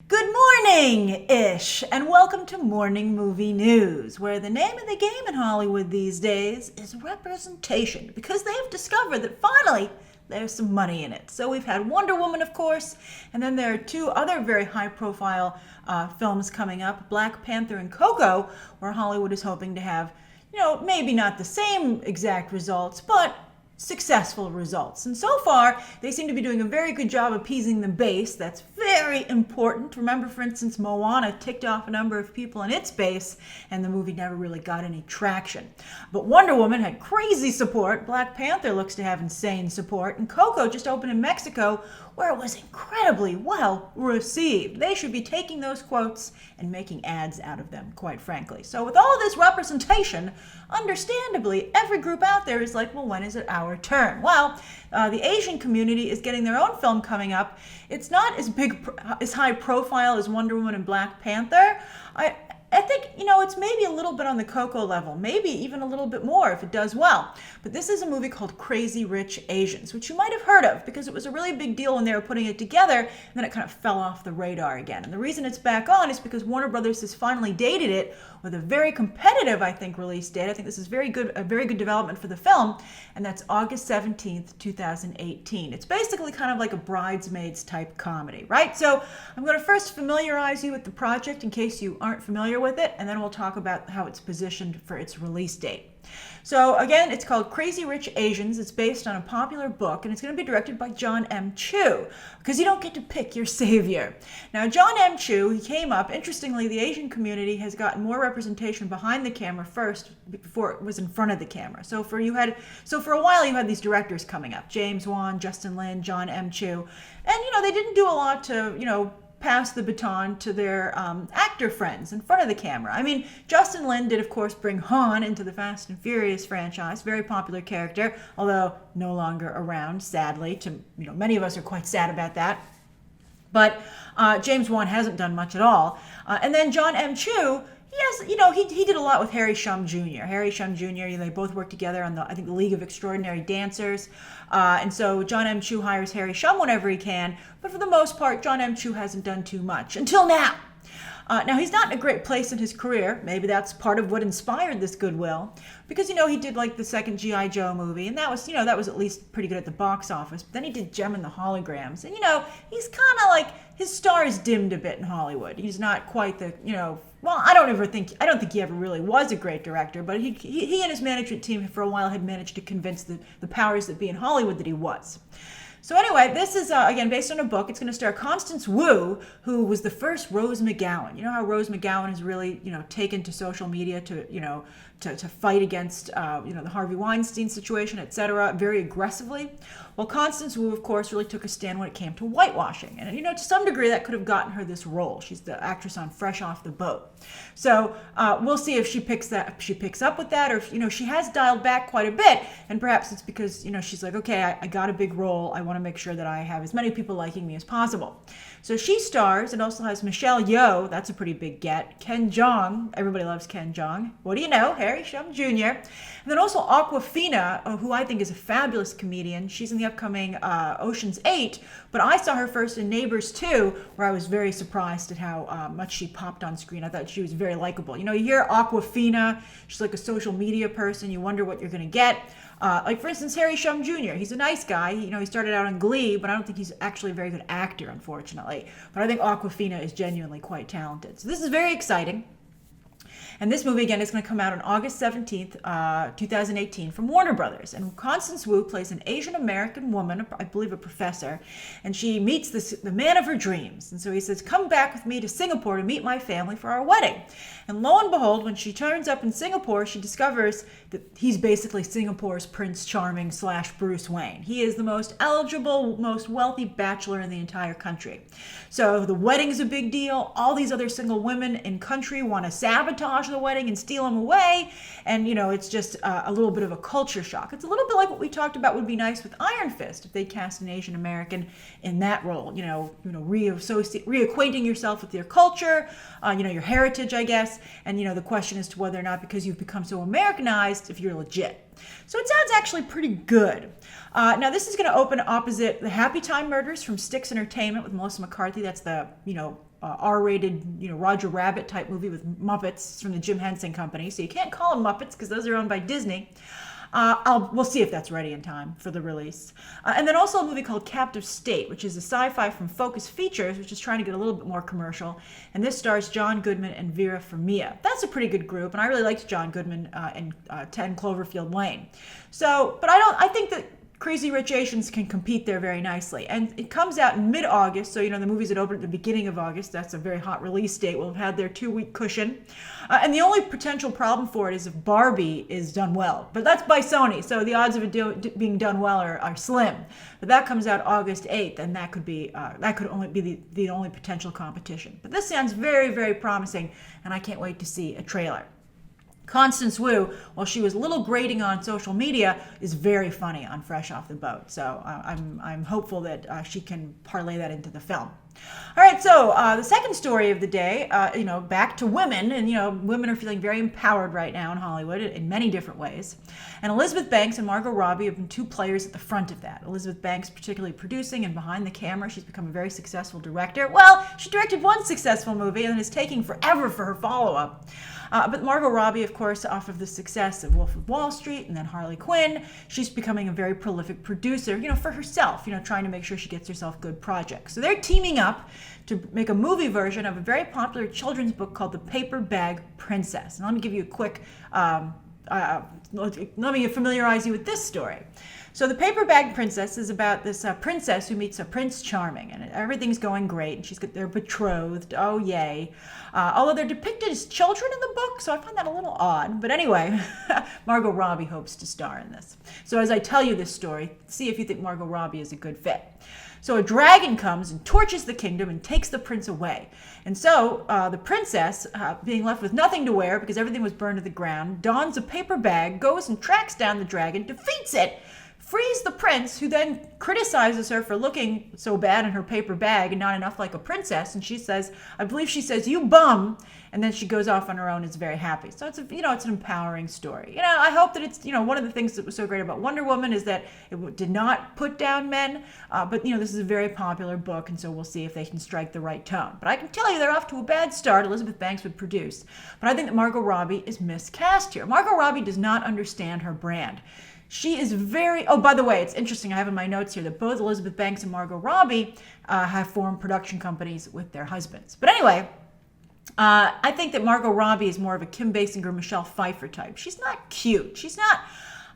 Good morning-ish, and welcome to Morning Movie News, where the name of the game in Hollywood these days is representation, because they have discovered that finally there's some money in it. So we've had Wonder Woman, of course, and then there are two other very high-profile films coming up, Black Panther and Coco, where Hollywood is hoping to have, maybe not the same exact results, but successful results. And so far, they seem to be doing a very good job appeasing the base. That's very important. Remember, for instance, Moana ticked off a number of people in its base, and the movie never really got any traction. But Wonder Woman had crazy support. Black Panther looks to have insane support. And Coco just opened in Mexico, where it was incredibly well received. They should be taking those quotes and making ads out of them, quite frankly. So with all this representation, understandably, every group out there is like, well, when is it our turn? Well, the Asian community is getting their own film coming up. It's not as high profile as Wonder Woman and Black Panther. I think, it's maybe a little bit on the Coco level, maybe even a little bit more if it does well. But this is a movie called Crazy Rich Asians, which you might have heard of because it was a really big deal when they were putting it together, and then it kind of fell off the radar again. And the reason it's back on is because Warner Brothers has finally dated it with a very competitive, I think, release date. I think this is a very good development for the film, and that's August 17th, 2018. It's basically kind of like a Bridesmaids type comedy, right? So I'm going to first familiarize you with the project in case you aren't familiar with it, and then we'll talk about how it's positioned for its release date. So again, it's called Crazy Rich Asians. It's based on a popular book, and it's going to be directed by John M. Chu, because you don't get to pick your savior. Now, John M. Chu, he came up. Interestingly, the Asian community has gotten more representation behind the camera first before it was in front of the camera. So for a while, you had these directors coming up: James Wan, Justin Lin, John M. Chu, and they didn't do a lot to pass the baton to their actor friends in front of the camera. I mean, Justin Lin did, of course, bring Han into the Fast and Furious franchise. Very popular character, although no longer around, sadly. Many of us are quite sad about that. But James Wan hasn't done much at all. And then John M. Chu, he did a lot with Harry Shum Jr. Harry Shum Jr., they both worked together on the League of Extraordinary Dancers. And so John M. Chu hires Harry Shum whenever he can. But for the most part, John M. Chu hasn't done too much until now. Now, he's not in a great place in his career. Maybe that's part of what inspired this goodwill. Because, he did the second G.I. Joe movie, and that was at least pretty good at the box office. But then he did Gem and the Holograms. And, he's kind of his star is dimmed a bit in Hollywood. He's not quite the, well, I don't think he ever really was a great director, but he and his management team for a while had managed to convince the powers that be in Hollywood that he was. So anyway, this is, again, based on a book. It's going to star Constance Wu, who was the first Rose McGowan. You know how Rose McGowan has really, taken to social media to fight against, the Harvey Weinstein situation, etc., very aggressively? Well, Constance Wu, of course, really took a stand when it came to whitewashing. And, to some degree, that could have gotten her this role. She's the actress on Fresh Off the Boat. So we'll see if she picks up with that, or if, she has dialed back quite a bit. And perhaps it's because, she's like, okay, I got a big role. I want to make sure that I have as many people liking me as possible. So she stars. It also has Michelle Yeoh. That's a pretty big get. Ken Jeong. Everybody loves Ken Jeong. What do you know? Harry Shum Jr. And then also Awkwafina, who I think is a fabulous comedian. She's in the upcoming Ocean's 8, but I saw her first in Neighbors 2, where I was very surprised at how much she popped on screen. I thought she was very likable. You hear Awkwafina, she's like a social media person. You wonder what you're going to get. For instance, Harry Shum Jr., he's a nice guy. He started out on Glee, but I don't think he's actually a very good actor, unfortunately. But I think Awkwafina is genuinely quite talented. So this is very exciting. And this movie, again, is going to come out on August 17th, 2018 from Warner Brothers. And Constance Wu plays an Asian American woman, I believe a professor, and she meets the man of her dreams. And so he says, come back with me to Singapore to meet my family for our wedding. And lo and behold, when she turns up in Singapore, she discovers that he's basically Singapore's Prince Charming / Bruce Wayne. He is the most eligible, most wealthy bachelor in the entire country. So the wedding's a big deal. All these other single women in country want to sabotage the wedding and steal him away. And, it's just a little bit of a culture shock. It's a little bit like what we talked about would be nice with Iron Fist if they cast an Asian American in that role. Reacquainting yourself with your culture, your heritage, I guess. And, the question as to whether or not, because you've become so Americanized, if you're legit. So it sounds actually pretty good. Now, this is going to open opposite the Happy Time Murders from Styx Entertainment with Melissa McCarthy. That's the, R-rated, Roger Rabbit type movie with Muppets. It's from the Jim Henson Company, so you can't call them Muppets because those are owned by Disney. We'll see if that's ready in time for the release. And then also a movie called Captive State, which is a sci-fi from Focus Features, which is trying to get a little bit more commercial. And this stars John Goodman and Vera Farmiga. That's a pretty good group, and I really liked John Goodman in 10 Cloverfield Lane. So, but I think that Crazy Rich Asians can compete there very nicely. And it comes out in mid-August, so the movies that open at the beginning of August, that's a very hot release date, will have had their 2-week cushion. And the only potential problem for it is if Barbie is done well. But that's by Sony, so the odds of it being done well are slim. But that comes out August 8th, and that could only be the only potential competition. But this sounds very, very promising, and I can't wait to see a trailer. Constance Wu, while she was a little grating on social media, is very funny on Fresh Off the Boat. So I'm hopeful that she can parlay that into the film. All right, so the second story of the day, back to women, and women are feeling very empowered right now in Hollywood in many different ways. And Elizabeth Banks and Margot Robbie have been two players at the front of that. Elizabeth Banks particularly producing and behind the camera. She's become a very successful director. Well, she directed one successful movie and is taking forever for her follow-up. But Margot Robbie, of course, off of the success of Wolf of Wall Street and then Harley Quinn, she's becoming a very prolific producer, for herself, trying to make sure she gets herself good projects. So they're teaming up to make a movie version of a very popular children's book called The Paper Bag Princess. And let me give you a quick, let me familiarize you with this story. So The Paper Bag Princess is about this princess who meets a Prince Charming, and everything's going great, and they're betrothed, oh yay. Although they're depicted as children in the book, so I find that a little odd. But anyway, Margot Robbie hopes to star in this. So as I tell you this story, see if you think Margot Robbie is a good fit. So a dragon comes and torches the kingdom and takes the prince away. And so the princess, being left with nothing to wear because everything was burned to the ground, dons a paper bag, goes and tracks down the dragon, defeats it, frees the prince, who then criticizes her for looking so bad in her paper bag and not enough like a princess. And I believe she says, "You bum." And then she goes off on her own and is very happy. So it's it's an empowering story. I hope that it's, one of the things that was so great about Wonder Woman is that it did not put down men. But this is a very popular book, and so we'll see if they can strike the right tone. But I can tell you they're off to a bad start. Elizabeth Banks would produce. But I think that Margot Robbie is miscast here. Margot Robbie does not understand her brand. She is by the way, it's interesting, I have in my notes here that both Elizabeth Banks and Margot Robbie have formed production companies with their husbands. But anyway, I think that Margot Robbie is more of a Kim Basinger, Michelle Pfeiffer type. She's not cute.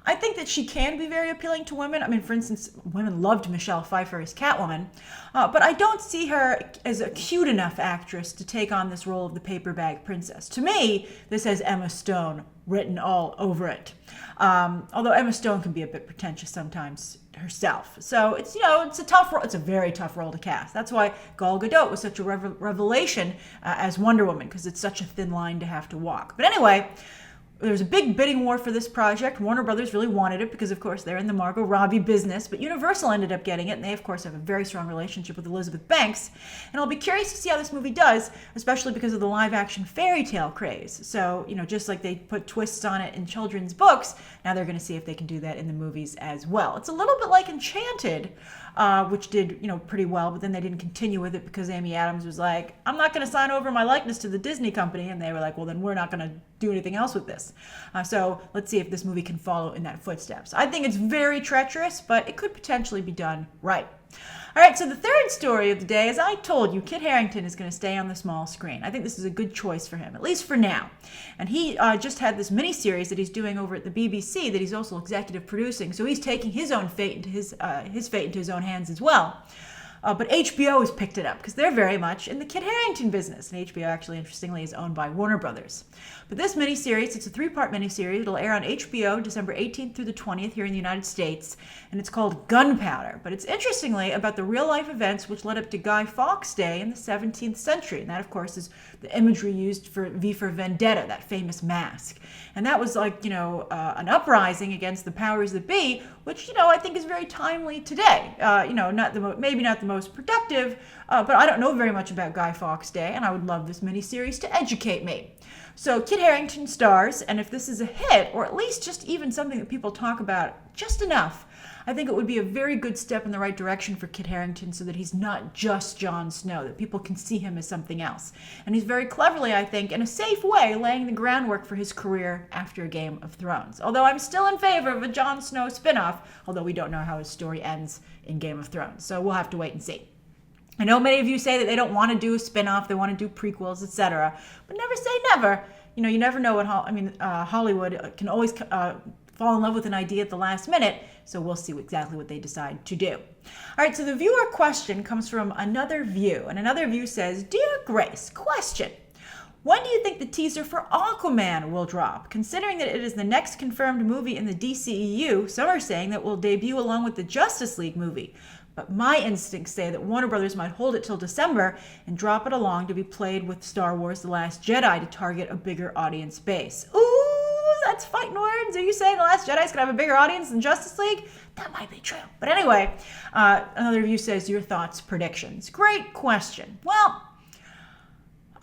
I think that she can be very appealing to women. I mean, for instance, women loved Michelle Pfeiffer as Catwoman, but I don't see her as a cute enough actress to take on this role of the paper bag princess. To me, this has Emma Stone written all over it. Although Emma Stone can be a bit pretentious sometimes herself. So it's a tough role. It's a very tough role to cast. That's why Gal Gadot was such a revelation as Wonder Woman, because it's such a thin line to have to walk. But anyway, there was a big bidding war for this project. Warner Brothers really wanted it because, of course, they're in the Margot Robbie business, but Universal ended up getting it, and they, of course, have a very strong relationship with Elizabeth Banks. And I'll be curious to see how this movie does, especially because of the live-action fairy tale craze. So, just like they put twists on it in children's books, now they're going to see if they can do that in the movies as well. It's a little bit like Enchanted, which did, pretty well, but then they didn't continue with it because Amy Adams was like, "I'm not going to sign over my likeness to the Disney company," and they were like, "Well, then we're not going to do anything else with this." So let's see if this movie can follow in that footsteps. I think it's very treacherous, but it could potentially be done right. All right, so the third story of the day, as I told you, Kit Harrington is going to stay on the small screen. I think this is a good choice for him, at least for now. And he just had this miniseries that he's doing over at the BBC that he's also executive producing. So he's taking his own fate into his fate into his own hands as well. But HBO has picked it up because they're very much in the Kit Harrington business. And HBO, actually, interestingly, is owned by Warner Brothers. But this miniseries, it's a 3-part miniseries. It'll air on HBO December 18th through the 20th here in the United States. And it's called Gunpowder. But it's interestingly about the real-life events which led up to Guy Fawkes Day in the 17th century. And that, of course, is the imagery used for V for Vendetta, that famous mask. And that was like, an uprising against the powers that be, which, I think is very timely today. Maybe not the most productive, but I don't know very much about Guy Fawkes Day, and I would love this miniseries to educate me. So Kit Harrington stars, and if this is a hit, or at least just even something that people talk about just enough, I think it would be a very good step in the right direction for Kit Harington so that he's not just Jon Snow, that people can see him as something else. And he's very cleverly, I think, in a safe way, laying the groundwork for his career after Game of Thrones. Although I'm still in favor of a Jon Snow spinoff, although we don't know how his story ends in Game of Thrones. So we'll have to wait and see. I know many of you say that they don't want to do a spinoff, they want to do prequels, etc. But never say never. You know, you never know what Hollywood can always fall in love with an idea at the last minute, so we'll see exactly what they decide to do. All right, so the viewer question comes from Another View, and Another View says, Dear Grace, question. When do you think the teaser for Aquaman will drop? Considering that it is the next confirmed movie in the DCEU, some are saying that it will debut along with the Justice League movie. But my instincts say that Warner Brothers might hold it till December and drop it along to be played with Star Wars The Last Jedi to target a bigger audience base. Ooh, that's fighting words. Are you saying The Last Jedi is going to have a bigger audience than Justice League? That might be true. But anyway, Another Review says, your thoughts, predictions. Great question. Well,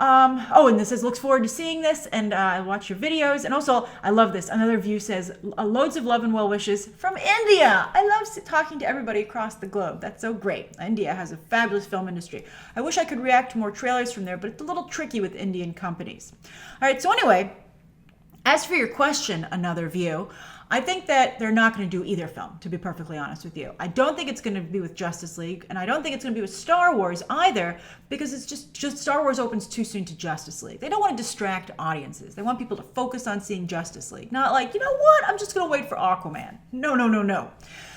and this says, looks forward to seeing this, and I watch your videos. And also, I love this. Another View says, loads of love and well wishes from India. I love talking to everybody across the globe. That's so great. India has a fabulous film industry. I wish I could react to more trailers from there, but it's a little tricky with Indian companies. All right, so anyway, as for your question, Another View, I think that they're not going to do either film, to be perfectly honest with you. I don't think it's going to be with Justice League, and I don't think it's going to be with Star Wars either, because it's just Star Wars opens too soon to Justice League. They don't want to distract audiences. They want people to focus on seeing Justice League, not like, you know what, I'm just going to wait for Aquaman. No.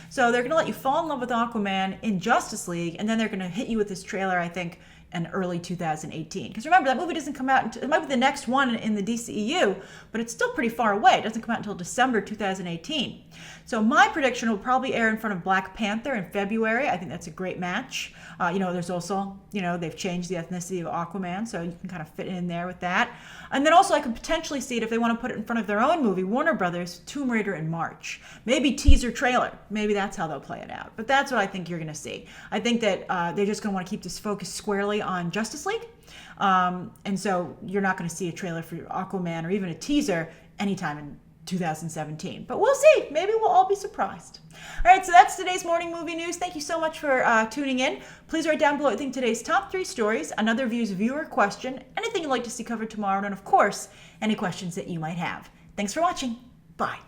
So they're going to let you fall in love with Aquaman in Justice League, and then they're going to hit you with this trailer, I think, in early 2018. Because remember, that movie doesn't come out until, it might be the next one in the DCEU, but it's still pretty far away. It doesn't come out until December 2018. So my prediction will probably air in front of Black Panther in February. I think that's a great match. There's also, they've changed the ethnicity of Aquaman, so you can kind of fit in there with that. And then also I could potentially see it if they want to put it in front of their own movie, Warner Brothers, Tomb Raider in March. Maybe teaser trailer. Maybe that's how they'll play it out. But that's what I think you're going to see. I think that they're just going to want to keep this focus squarely on Justice League. And so you're not going to see a trailer for Aquaman or even a teaser anytime in 2017. But we'll see. Maybe we'll all be surprised. All right, so that's today's morning movie news. Thank you so much for tuning in. Please write down below, I think, today's top 3 stories, Another View's viewer question, anything you'd like to see covered tomorrow, and of course, any questions that you might have. Thanks for watching. Bye.